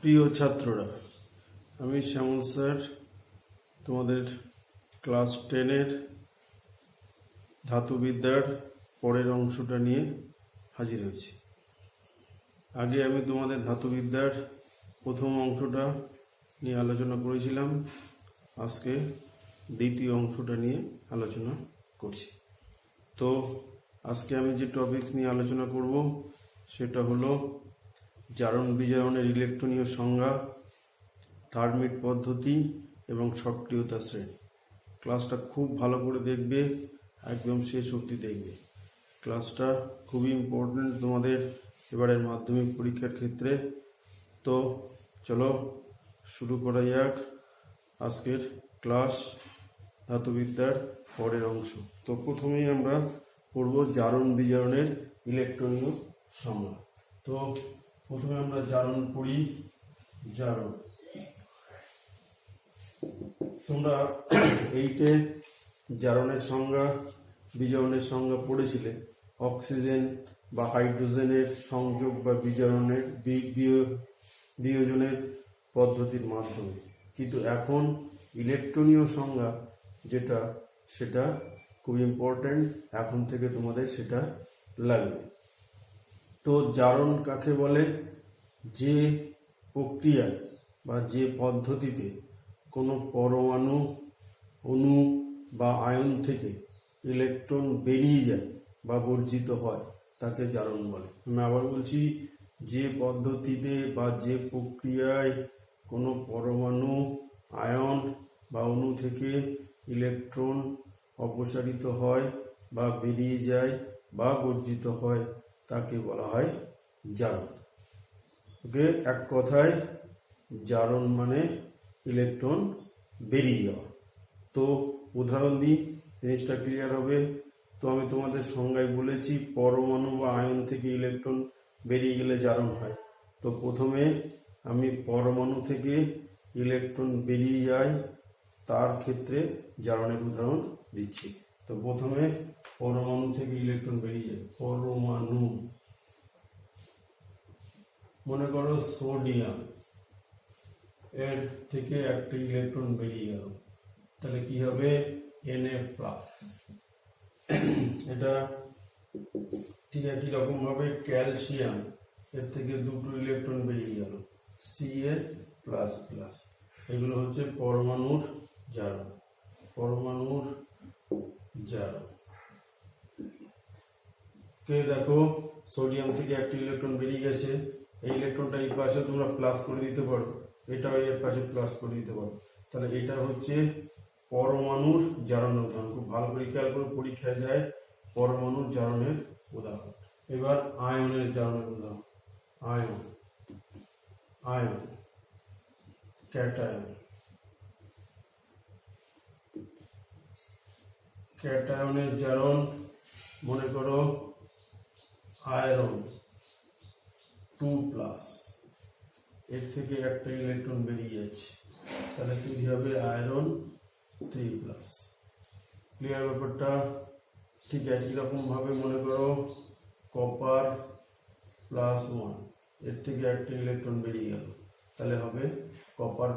প্রিয় ছাত্ররা, আমি শ্যামল স্যার তোমাদের ক্লাস 10-এর ধাতুবিদ্যার পরের অংশটা নিয়ে হাজির হয়েছি। আগে আমি তোমাদের ধাতুবিদ্যার প্রথম অংশটা নিয়ে আলোচনা করেছিলাম, আজকে দ্বিতীয় অংশটা নিয়ে আলোচনা করছি। তো আজকে আমি যে টপিকস নিয়ে আলোচনা করব সেটা হলো জারণ বিজারণের ইলেকট্রনীয় সংজ্ঞা, থার্মিট পদ্ধতি এবং সক্রিয়তা শ্রেণী। ক্লাসটা খুব ভালো করে দেখবে, একদম শেষ অবধি দেখবে। ক্লাসটা খুবই ইম্পর্টেন্ট তোমাদের এবারের মাধ্যমিক পরীক্ষার ক্ষেত্রে। তো চলো শুরু করা যাক আজকের ক্লাস, ধাতুবিদ্যার পরের অংশ। তো প্রথমেই আমরা পড়ব জারণ বিজারণের ইলেকট্রনীয় সংজ্ঞা। তো প্রথমে আমরা জারণ পড়ি। জারণ, তোমরা এইটে জারণের সংজ্ঞা বিজারণের সংজ্ঞা পড়েছিলে অক্সিজেন বা হাইড্রোজেনের সংযোগ বা বিজারণের বিয়োজনের পদ্ধতির মাধ্যমে। কিন্তু এখন ইলেকট্রনীয় সংজ্ঞা যেটা, সেটা খুব ইম্পর্টেন্ট, এখন থেকে তোমাদের সেটা লাগবে। তো জারণ কাকে বলে? যে প্রক্রিয়ায় বা যে পদ্ধতিতে কোনো পরমাণু, অণু বা আয়ন থেকে ইলেকট্রন বেরিয়ে যায় বা বর্জিত হয় তাকে জারণ বলে। আমি আবার বলছি, যে পদ্ধতিতে বা যে প্রক্রিয়ায় কোনো পরমাণু, আয়ন বা অণু থেকে ইলেকট্রন অপসারিত হয় বা বেরিয়ে যায় বা বর্জিত হয় তাকে বলা হয় জারণ। ওকে, এক কথায় জারণ মানে ইলেকট্রন বেরিয়ে যাওয়া। তো উদাহরণ দিই, জিনিসটা ক্লিয়ার হবে। তো আমি তোমাদের সংজ্ঞায় বলেছি পরমাণু বা আয়ন থেকে ইলেকট্রন বেরিয়ে গেলে জারণ হয়। তো প্রথমে আমি পরমাণু থেকে ইলেকট্রন বেরিয়ে যায় তার ক্ষেত্রে জারণের উদাহরণ দিচ্ছি। তো প্রথমে পরমাণু থেকে ইলেকট্রন বেরিয়ে যায়। পরমাণু, মনে করো সোডিয়াম, এর থেকে একটা ইলেকট্রন বেরিয়ে গেল, তাহলে কি হবে? Na+। এটা ঠিক একই রকম ভাবে ক্যালসিয়াম, এর থেকে দুটো ইলেকট্রন বেরিয়ে গেল, Ca++। এগুলো হচ্ছে পরমাণুর জারণ। পরমাণুর জারণ কে দেখো, সোডিয়াম থেকে একটা ইলেকট্রন বেরিয়ে গেছে, এই ইলেকট্রনটা এই পাশে তোমরা প্লাস করে দিতে পারো, এটাও এর পাশে প্লাস করে দিতে পারো। তাহলে এটা হচ্ছে পরমাণুর জারণের উদাহরণ। খুব ভালো করে খেয়াল করে, পরীক্ষায় যায় পরমাণুর জারণের উদাহরণ। এবার আয়নের জারণের উদাহরণ। Ion, ion, cation. ক্যাটায়নের জারণ, মনে করো আয়রন 2+, এর থেকে একটা ইলেকট্রন বেরিয়ে যাচ্ছে, তাহলে তৈরি হবে আয়রন 3+। ক্লিয়ার ব্যাপারটা? ঠিক একই রকম ভাবে মনে করো কপার +1, এর থেকে একটা ইলেকট্রন বেরিয়ে গেল, তাহলে হবে কপার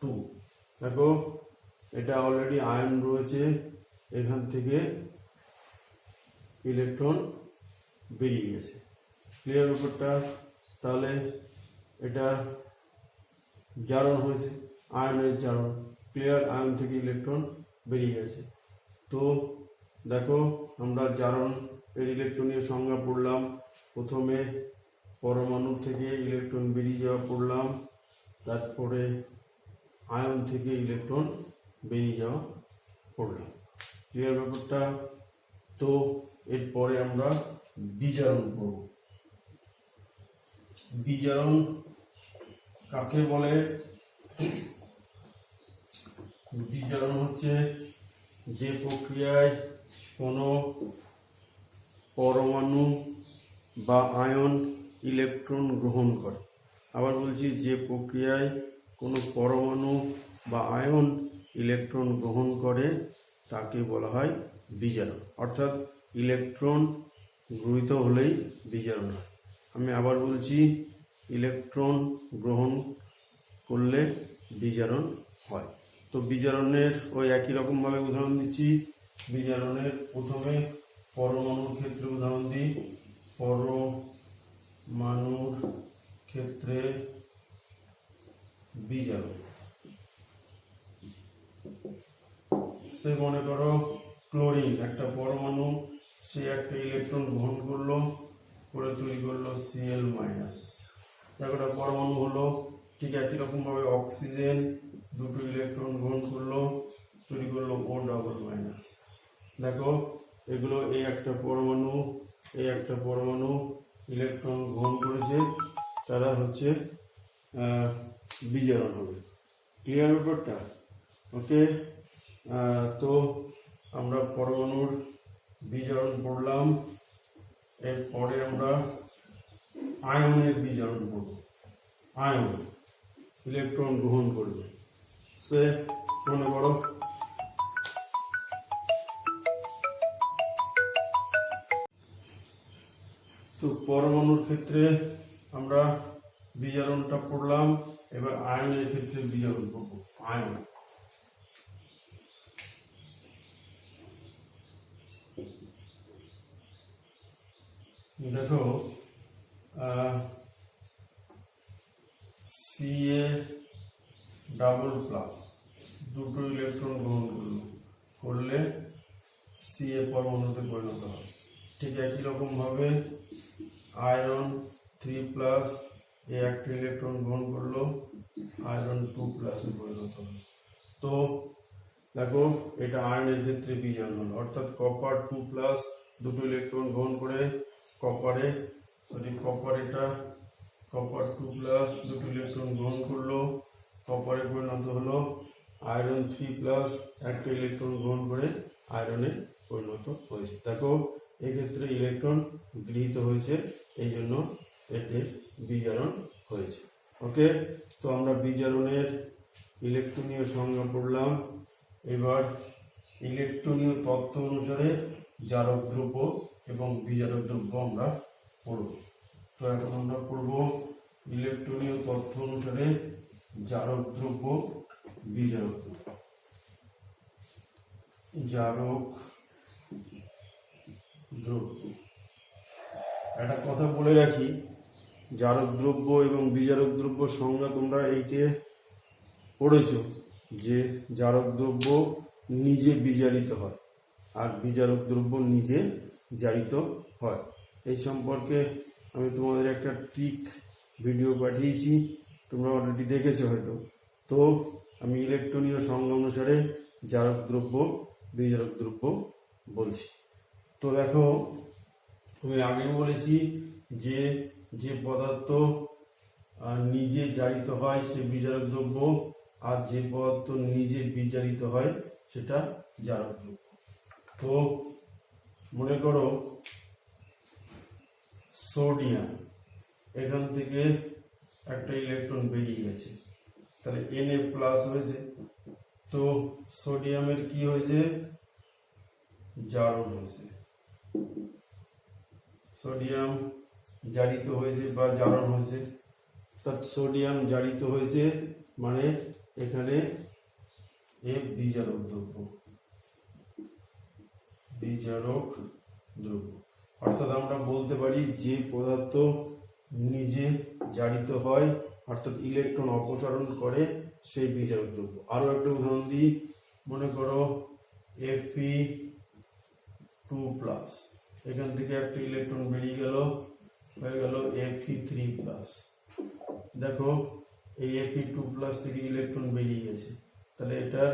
+2। দেখো এটা অলরেডি আয়ন রয়েছে, এখান থেকে ইলেকট্রন বেরিয়ে গেছে। ক্লিয়ার ব্যাপারটা? তাহলে এটা জারণ হয়েছে, আয়নের জারণ। ক্লিয়ার? আয়ন থেকে ইলেকট্রন বেরিয়ে গেছে। তো দেখো আমরা জারণ এর ইলেকট্রনীয় সংজ্ঞা পড়লাম। প্রথমে পরমাণু থেকে ইলেকট্রন বেরিয়ে যাওয়া পড়লাম, তারপরে আয়ন থেকে ইলেকট্রন বেরিয়ে যাওয়া পড়লাম। ক্লিয়ার ব্যাপারটা? তো এরপরে আমরা বিজারণ পড়ব। বিজারণ কাকে বলে? বিজারণ হচ্ছে যে প্রক্রিয়ায় কোনো পরমাণু বা আয়ন ইলেকট্রন গ্রহণ করে। আবার বলছি, যে প্রক্রিয়ায় কোনো পরমাণু বা আয়ন ইলেকট্রন গ্রহণ করে তাকে বলা হয় বিজারণ। অর্থাৎ ইলেকট্রন গৃহীত হলেই বিজারণ হয়। আমি আবার বলছি, ইলেকট্রন গ্রহণ করলে বিজারণ হয়। তো বিজারণের ওই একই রকমভাবে উদাহরণ দিচ্ছি। বিজারণের প্রথমে পরমাণুর ক্ষেত্রে উদাহরণ দিই। পরমাণুর ক্ষেত্রে বিজারণ, সে মনে করো ক্লোরিন একটা পরমাণু, সে একটা ইলেকট্রন গ্রহণ করলো, করে তৈরি করলো Cl মাইনাস, একটা পরমাণু হলো। ঠিক একই রকম ভাবে অক্সিজেন দুটো ইলেকট্রন গ্রহণ করলো, তৈরি করলো O ডাবল মাইনাস। দেখো এগুলো এই একটা পরমাণু, এই একটা পরমাণু ইলেকট্রন গ্রহণ করেছে, তারা হচ্ছে বিজারণ হবে। ক্লিয়ার ব্যাপারটা? ওকে। তো আমরা পরমাণুর বিজারণ পড়লাম। এরপরে আমরা আয়নের বিজারণ পড়ব। আয়ন ইলেকট্রন গ্রহণ করবে, সে মনে করো তো পরমাণুর ক্ষেত্রে আমরা বিজারণটা পড়লাম, এবার আয়নের ক্ষেত্রে বিজারণ পড়ব। আয়ন দেখো Ca ডাবল প্লাস দুটো ইলেকট্রন গ্রহণ করলে Ca পরমাণুতে পরিণত হয়। ঠিক একই রকম ভাবে আয়রন 3 প্লাস এ একটা ইলেকট্রন গ্রহণ করলো, আয়রন 2 প্লাসে পরিণত হয়। তো দেখো এটা আয়নের ক্ষেত্রে বিজারণ হলো, অর্থাৎ কপার 2 প্লাস দুটো ইলেকট্রন গ্রহণ করে কপার 2 প্লাস দুটো ইলেকট্রন গ্রহণ করলো, কপারে পরিণত হলো। আয়রন 3 প্লাস একটা ইলেকট্রন গ্রহণ করে আয়রনে পরিণত হয়েছে। দেখো এক্ষেত্রে ইলেকট্রন গৃহীত হয়েছে, এই জন্য এতে বিজারণ হয়েছে। ওকে, তো আমরা বিজারণের ইলেকট্রনীয় সংজ্ঞা পড়লাম। এবার ইলেকট্রনীয় তত্ত্ব অনুসারে জারক দ্রব্য এবং বিজারক দ্রব্য আমরা পড়ব। তো এখন আমরা পড়ব ইলেকট্রনীয় তত্ত্ব অনুসারে জারক দ্রব্য, বিজারক দ্রব্য। জারক দ্রব্য, একটা কথা বলে রাখি, জারক দ্রব্য এবং বিজারক দ্রব্য সংজ্ঞা তোমরা এইটে পড়েছো, যে জারক দ্রব্য নিজে বিজারিত হয় আর বিজারক দ্রব্য নিজে জারিত হয়। এই সম্পর্কে আমি তোমাদের একটা ট্রিক ভিডিও পাঠিয়েছি, তোমরা অলরেডি দেখেছো হয়তো। তো আমি ইলেকট্রনীয় সংজ্ঞা অনুসারে জারক দ্রব্য, বিজারক দ্রব্য বলছি। তো দেখো আমি আগে বলেছি যে যে পদার্থ নিজে জারিত হয় সে বিজারক দ্রব্য, আর যে পদার্থ নিজে বিজারিত হয় সেটা জারক দ্রব্য। তো মনে করো সোডিয়াম, এখান থেকে একটা ইলেকট্রন বেরিয়ে গেছে, তাহলে Na প্লাস হয়েছে। তো সোডিয়ামের কি হয়েছে? জারণ হয়েছে। সোডিয়াম জারিত হয়েছে বা জারণ হয়েছে, সোডিয়াম জারিত হয়েছে মানে এখানে বিজারক দ্রব্য, বিজারক দ্রব্য। অর্থাৎ আমরা বলতে পারি যে পদার্থ নিজে জারিত হয় অর্থাৎ ইলেকট্রন অপসারণ করে সেই বিজারক দ্রব্য। আরো একটা উদাহরণ দিই, মনে করো Fe2 প্লাস, এখান থেকে একটা ইলেকট্রন বেরিয়ে গেল, হয়ে গেল Fe3 প্লাস। দেখো এই Fe2 প্লাস থেকে ইলেকট্রন বেরিয়ে গেছে, তাহলে এটার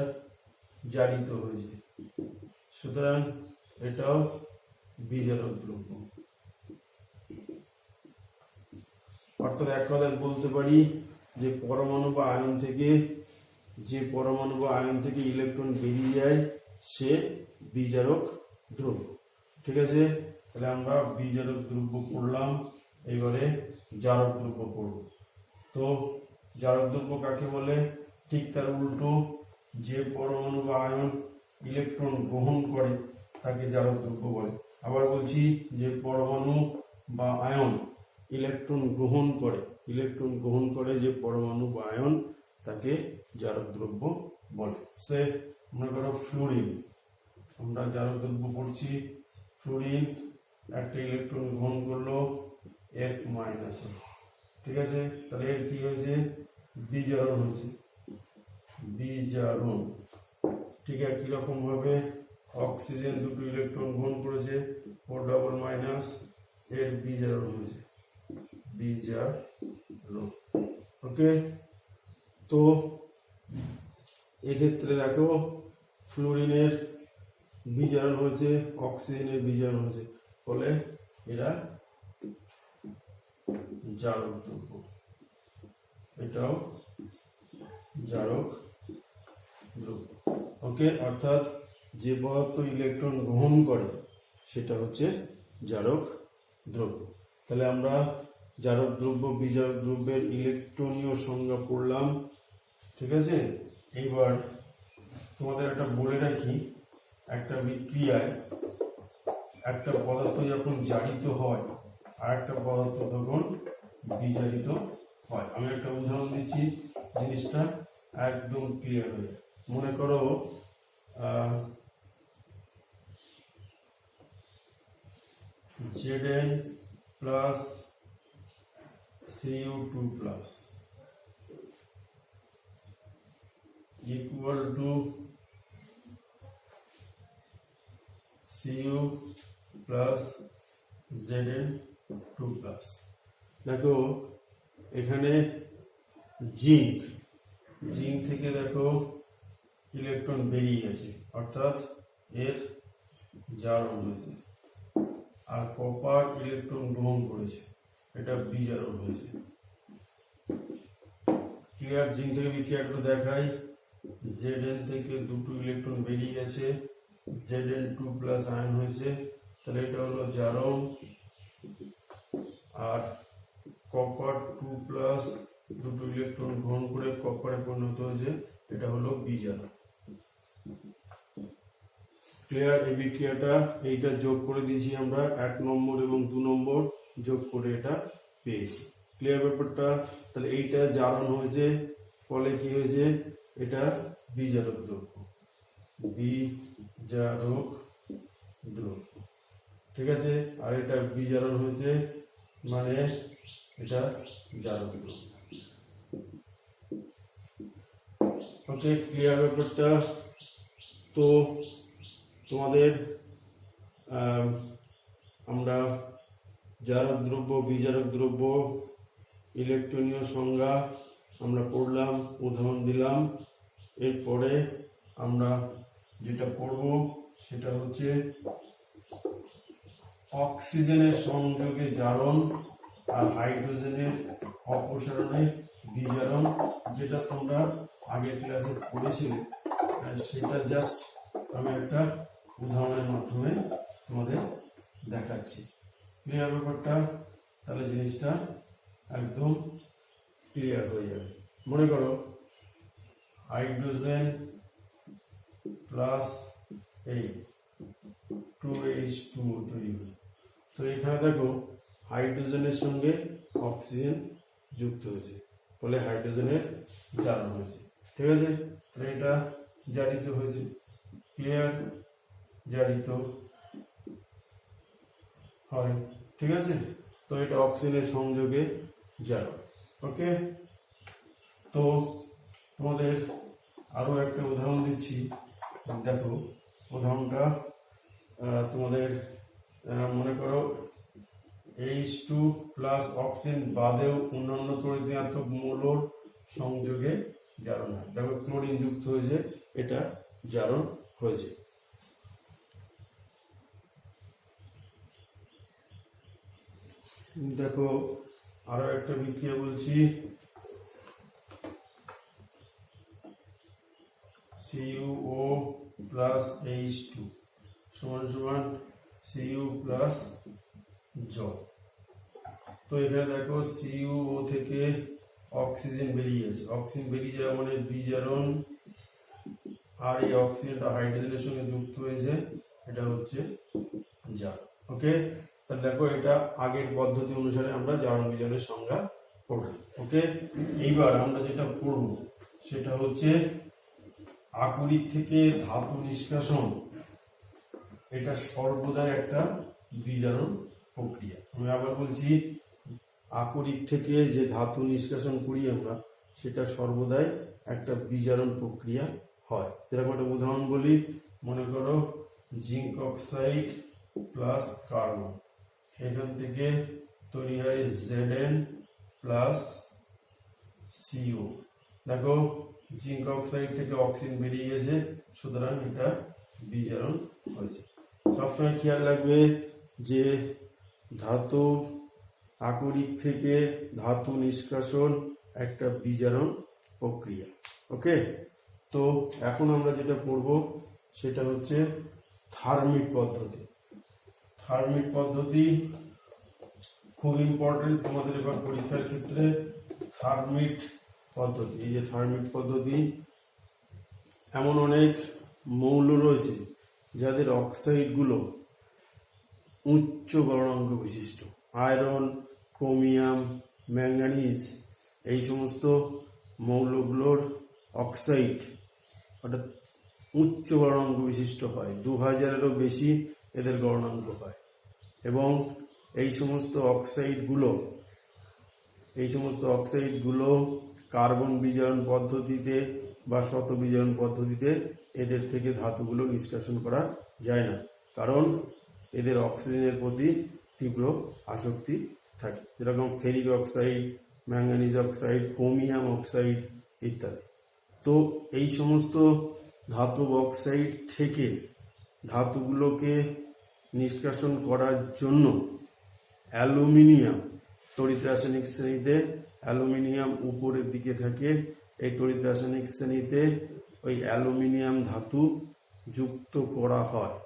জারিত হয়েছে, সুতরাং এটাও বিজারক দ্রব্য। অর্থাৎ এক কথায় বলতে পারি যে পরমাণু বা আয়ন থেকে, যে পরমাণু বা আয়ন থেকে ইলেকট্রন বেরিয়ে যায় সে বিজারক দ্রব্য। ঠিক আছে, তাহলে আমরা বিজারক দ্রব্য পড়লাম। এবারে জারক দ্রব্য পড়ব। তো জারক দ্রব্য কাকে বলে? ঠিক তার উল্টো, যে পরমাণু বা আয়ন ইলেকট্রন গ্রহণ করে তাকে জারক দ্রব্য বলে। আবার বলছি, যে পরমাণু বা আয়ন ইলেকট্রন গ্রহণ করে, ইলেকট্রন গ্রহণ করে যে পরমাণু বা আয়ন তাকে জারক দ্রব্য বলে। সে মনে করো ফ্লুরিন, আমরা জারক দ্রব্য পড়ছি, ফ্লুরিন একটা ইলেকট্রন গ্রহণ করলো F মাইনাস, ঠিক আছে, তাহলে এর কি হয়েছে, বিজারণ হয়েছে, বিজারণ। ঠিক একই রকম ভাবে অক্সিজেন দুটো ইলেকট্রন গ্রহণ করেছে ও ডবল মাইনাস, এর বিজারণ হয়েছে, বিজারণ। ওকে, তো এক্ষেত্রে দেখো ফ্লুরিনের বিজারণ হয়েছে, অক্সিজেনের বিজারণ হয়েছে, ফলে এরা জারক দ্রব্য, এটাও জারক দ্রব্য। ওকে, অর্থাৎ যে পদার্থ ইলেকট্রন গ্রহণ করে সেটা হচ্ছে জারক দ্রব্য। তাহলে আমরা জারক দ্রব্য বিজারক দ্রব্যের ইলেকট্রনীয় সংজ্ঞা পড়লাম, ঠিক আছে। এইবার তোমাদের একটা বলে রাখি, একটা বিক্রিয়ায় একটা পদার্থ যখন জারিত হয় আর একটা পদার্থ তখন বিজারিত হয়। আমি একটা উদাহরণ দিচ্ছি, জিনিসটা একদম ক্লিয়ার হয়ে। মনে করো Zn plus Cu2 plus equal to Cu plus Zn2 plus. দেখো এখানে জিঙ্ক থেকে দেখো ইলেকট্রন বেরিয়ে গেছে, অর্থাৎ এর জারণ হয়েছে, আর কপার ইলেকট্রন গ্রহণ করেছে, এটা বিজারণ হয়েছে। ক্লিয়ার? জিঙ্ক থেকে বিক্রিয়াটা দেখাই, Zn থেকে দুটো ইলেকট্রন বেরিয়ে গেছে, Zn2 প্লাস আয়ন হয়েছে, তাহলে এটা হলো জারণ। আর কপার 2 প্লাস দুটো ইলেকট্রন গ্রহণ করে কপারে পরিণত হয়েছে, এটা হলো বিজারণ। ক্লিয়ার? এই বিক্রিয়াটা এইটা যোগ করে দিয়েছি আমরা, 1 নম্বর এবং 2 নম্বর যোগ করে এটা পেয়েছি। ক্লিয়ার ব্যাপারটা? তাহলে এইটা জারণ হয়েছে, ফলে কি হয়েছে, এটা বিজারক দ্রব্য, বিজারক দ্রব্য, ঠিক আছে। আর এটা বিজারণ হয়েছে মানে এটা জারক দ্রব্য। ওকে, ক্লিয়ার ব্যাপারটা? তো তোমাদের আমরা জারক দ্রব্য বিজারক দ্রব্য ইলেকট্রনীয় সংজ্ঞা আমরা পড়লাম, উদাহরণ দিলাম। এরপরে আমরা যেটা পড়ব সেটা হচ্ছে অক্সিজেনের সংযোগে জারণ আর হাইড্রোজেনের অপসারণে বিজারণ, যেটা তোমরা আগের ক্লাসে পড়েছিলে, সেটা জাস্ট আমি একটা উদাহরণের মাধ্যমে তোমাদের দেখাচ্ছি। ক্লিয়ার ব্যাপারটা? তাহলে জিনিসটা একদম ক্লিয়ার হয়ে যাবে। মনে করো হাইড্রোজেন প্লাস এই 2H2 তৈরি হয়। তো এখানে দেখো হাইড্রোজেনের সঙ্গে অক্সিজেন যুক্ত হয়েছে, ফলে হাইড্রোজেনের জারণ হয়েছে, ঠিক আছে। এটা জারিত হয়েছে। ক্লিয়ার? জারিত হয়, ঠিক আছে। তো এটা অক্সিজেনের সংযোগে জারণ। ওকে, তো তোমাদের আরো একটা উদাহরণ দিচ্ছি, দেখো উদাহরণটা তোমাদের মনে করো H2 প্লাস অক্সিজেন বাদেও অন্যান্য তড়িৎ মৌলর সংযোগে জারণ হয়। দেখো ক্লোরিন যুক্ত হয়েছে, এটা জারণ হয়েছে। দেখো আরো একটা বিক্রিয়া বলছি, CuO প্লাস H2 সমান সমান Cu প্লাস জল। তো এখানে দেখো CuO থেকে অক্সিজেন বেরিয়ে গেছে, অক্সিজেন বেরিয়ে যাওয়া মানে বিজারণ, আর এই অক্সিজেনটা হাইড্রোজেনের সঙ্গে যুক্ত হয়েছে, এটা হচ্ছে জারণ। ওকে, তাহলে দেখো এটা আগের পদ্ধতি অনুসারে আমরা জারণ বিজারণের সংজ্ঞা পড়লাম। ওকে, এইবার আমরা যেটা পড়ব সেটা হচ্ছে আকরিক থেকে ধাতু নিষ্কাশন। এটা সর্বদাই একটা বিজারণ প্রক্রিয়া। আমি আবার বলছি, আকরিক থেকে যে ধাতু নিষ্কাশন করি আমরা, সেটা সর্বদাই একটা বিজারণ প্রক্রিয়া হয়। যেরকম একটা উদাহরণ বলি, মনে করো জিঙ্ক অক্সাইড প্লাস কার্বন, এখান থেকে তৈরি হয় Zn প্লাস CO। দেখো জিঙ্ক অক্সাইড থেকে অক্সিজেন বেরিয়ে গেছে, সুতরাং এটা বিজারণ হয়েছে। সবসময় খেয়াল রাখবে যে ধাতু আকরিক থেকে ধাতু নিষ্কাশন একটা বিজারণ প্রক্রিয়া। ওকে, তো এখন আমরা যেটা পড়ব সেটা হচ্ছে থার্মিট পদ্ধতি। থার্মিট পদ্ধতি খুব ইম্পর্টেন্ট তোমাদের এবার পরীক্ষার ক্ষেত্রে। থার্মিট পদ্ধতি, এই যে থার্মিট পদ্ধতি, এমন অনেক মৌল রয়েছে যাদের অক্সাইডগুলো উচ্চ গলনাঙ্ক বিশিষ্ট। আয়রন, ক্রোমিয়াম, ম্যাঙ্গানিজ, এই সমস্ত মৌলগুলোর অক্সাইড অর্থাৎ উচ্চ গলনাঙ্ক বিশিষ্ট হয়, 2000-এরও বেশি এদের গলনাঙ্ক হয়। এবং এই সমস্ত অক্সাইডগুলো কার্বন বিজারণ পদ্ধতিতে বা শত বিজারণ পদ্ধতিতে এদের থেকে ধাতুগুলো নিষ্কাশন করা যায় না, কারণ এদের অক্সিজেনের প্রতি তীব্র আসক্তি থাকে, যেরকম ferric oxide, manganese oxide, chromium oxide ইত্যাদি। তো এই সমস্ত ধাতব অক্সাইড থেকে ধাতুগুলোকে নিষ্কাশন করার জন্য অ্যালুমিনিয়াম, তড়িৎ রাসায়নিক শ্রেণীতে অ্যালুমিনিয়াম উপরের দিকে থাকে, এই তড়িৎ রাসায়নিক শ্রেণীতে ওই অ্যালুমিনিয়াম ধাতু যুক্ত করা হয়,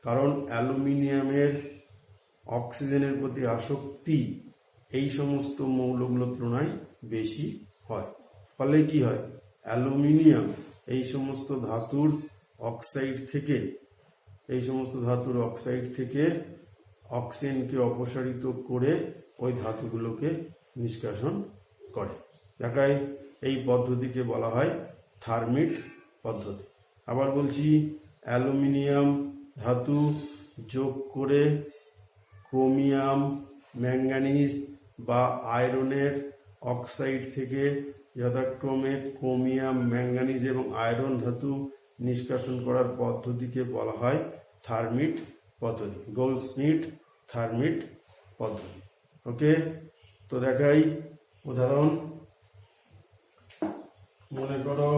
কারণ অ্যালুমিনিয়ামের অক্সিজেনের প্রতি আসক্তি এই সমস্ত মৌলগুলোর তুলনায় বেশি হয়। ফলে কি হয়, অ্যালুমিনিয়াম এই সমস্ত ধাতুর অক্সাইড থেকে অক্সিজেনকে অপসারিত করে ওই ধাতুগুলোকে নিষ্কাশন করে। দেখায় এই পদ্ধতিকে বলা হয় থার্মিট পদ্ধতি। আবার বলছি, অ্যালুমিনিয়াম ধাতু যোগ করে ক্রোমিয়াম, ম্যাঙ্গানিজ বা আয়রনের অক্সাইড থেকে যথাক্রমে ক্রোমিয়াম, ম্যাঙ্গানিজ এবং আয়রন ধাতু নিষ্কাশন করার পদ্ধতিকে বলা হয় থার্মিট পদ্ধতি, গোল্ডস্মিথ থার্মিট পদ্ধতি। ওকে, তো দেখাই উদাহরণ। মনে করো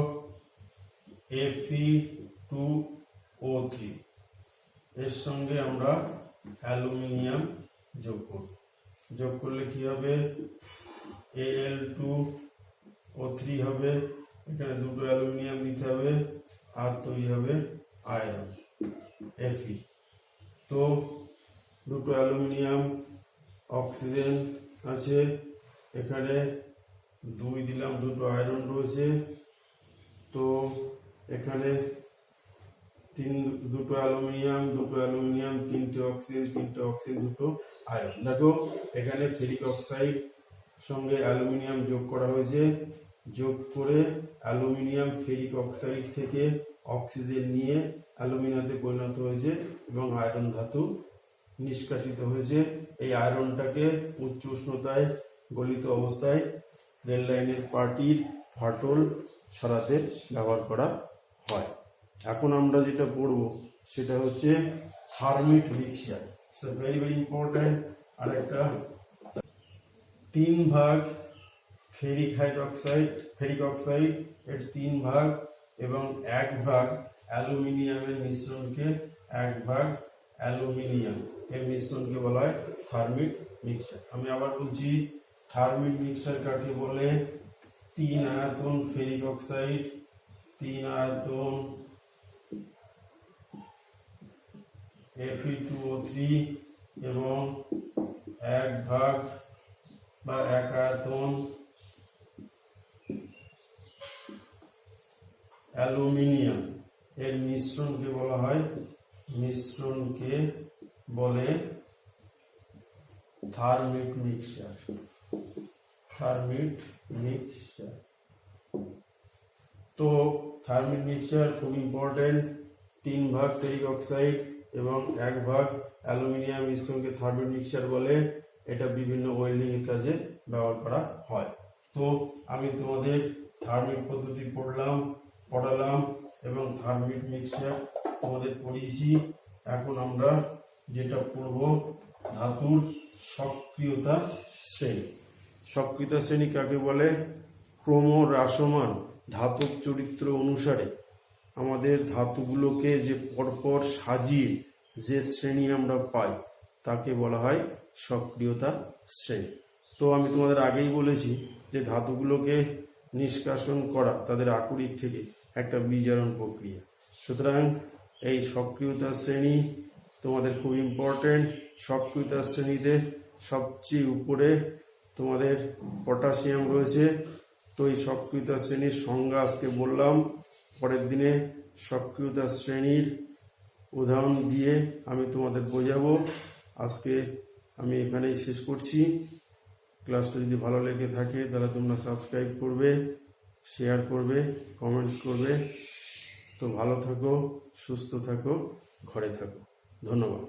Fe2O3, এর সঙ্গে আমরা অ্যালুমিনিয়াম যোগ করলে কি হবে, Al2O3 হবে, এখানে দুটো অ্যালুমিনিয়াম দিতে হবে আর তৈরি হবে আয়রন Fe। তো দুটো অ্যালুমিনিয়াম, অক্সিজেন আছে, এখানে 2 দিলাম, দুটো আয়রন রয়েছে, তো এখানে দুটো অ্যালুমিনিয়াম, তিনটে অক্সিজেন, দুটো আয়রন। দেখো এখানে ফেরিক অক্সাইড সঙ্গে অ্যালুমিনিয়াম যোগ করা হয়েছে, যোগ করে অ্যালুমিনিয়াম ফেরিক অক্সাইড থেকে অক্সিজেন নিয়ে অ্যালুমিনিয়ামে পরিণত হয়েছে এবং আয়রন ধাতু নিষ্কাশিত হয়েছে। এই আয়রনটাকে উচ্চ উষ্ণতায় গলিত অবস্থায় রেল লাইনের পার্টির ফাটল সরাতে ব্যবহার করা হয়। এখন আমরা যেটা পড়ব সেটা হচ্ছে thermite mixture. Very very important. আর একটা 3 ভাগ ফেরিক অক্সাইড এর 3 ভাগ এবং 1 ভাগ অ্যালুমিনিয়ামের মিশ্রণকে 1 ভাগ অ্যালুমিনিয়াম এর মিশ্রণকে বলা হয় থার্মিট মিক্সচার। আমি আবার বলছি, থার্মিট মিক্সচার কাকে বলে? 3 আয়তন ফেরিক অক্সাইড, 3 আয়তন Fe2O3 এবং 1 ভাগ বা 1 আয়তন অ্যালুমিনিয়াম এর মিশ্রণকে বলে থার্মিট মিক্সচার। Thermite mixture. তো থার্মিট মিক্সচার খুব ইম্পর্টেন্ট। 3 ভাগ টেরিক অক্সাইড এবং 1 ভাগ অ্যালুমিনিয়াম মিশ্রণকে থার্মিট মিক্সচার বলে। এটা বিভিন্ন ওয়েল্ডিং এর কাজে ব্যবহার করা হয়। তো আমি তোমাদের থার্মিট পদ্ধতি পড়ালাম এবং থার্মিট মিক্সচার তোমাদের পড়িয়েছি। এখন আমরা যেটা পড়ব ধাতুর সক্রিয়তা শ্রেণী। সক্রিয়তা শ্রেণী কাকে বলে? ক্রমহ্রাসমান ধাতব চরিত্র অনুসারে আমাদের ধাতুগুলোকে যে পরপর সাজিয়ে যে শ্রেণী আমরা পাই তাকে বলা হয় সক্রিয়তা শ্রেণী। তো আমি তোমাদের আগেই বলেছি যে ধাতুগুলোকে নিষ্কাশন করা তাদের আকরিক থেকে একটা বিজারণ প্রক্রিয়া। সুতরাং এই সক্রিয়তা শ্রেণী তোমাদের খুব ইম্পর্টেন্ট। সক্রিয়তা শ্রেণীতে সবচেয়ে উপরে তোমাদের পটাশিয়াম রয়েছে। তো এই সক্রিয়তা শ্রেণীর সংজ্ঞা আজকে বললাম। পরের দিনে সক্রিয়তা শ্রেণীর উদাহরণ দিয়ে আমি তোমাদের বোঝাবো। আজকে আমি এখানেই শেষ করছি। ক্লাসটা যদি ভালো লেগে থাকে তাহলে তোমরা সাবস্ক্রাইব করবে, শেয়ার করবে, কমেন্টস করবে। তো ভালো থাকো, সুস্থ থাকো, ঘরে থাকো। ধন্যবাদ।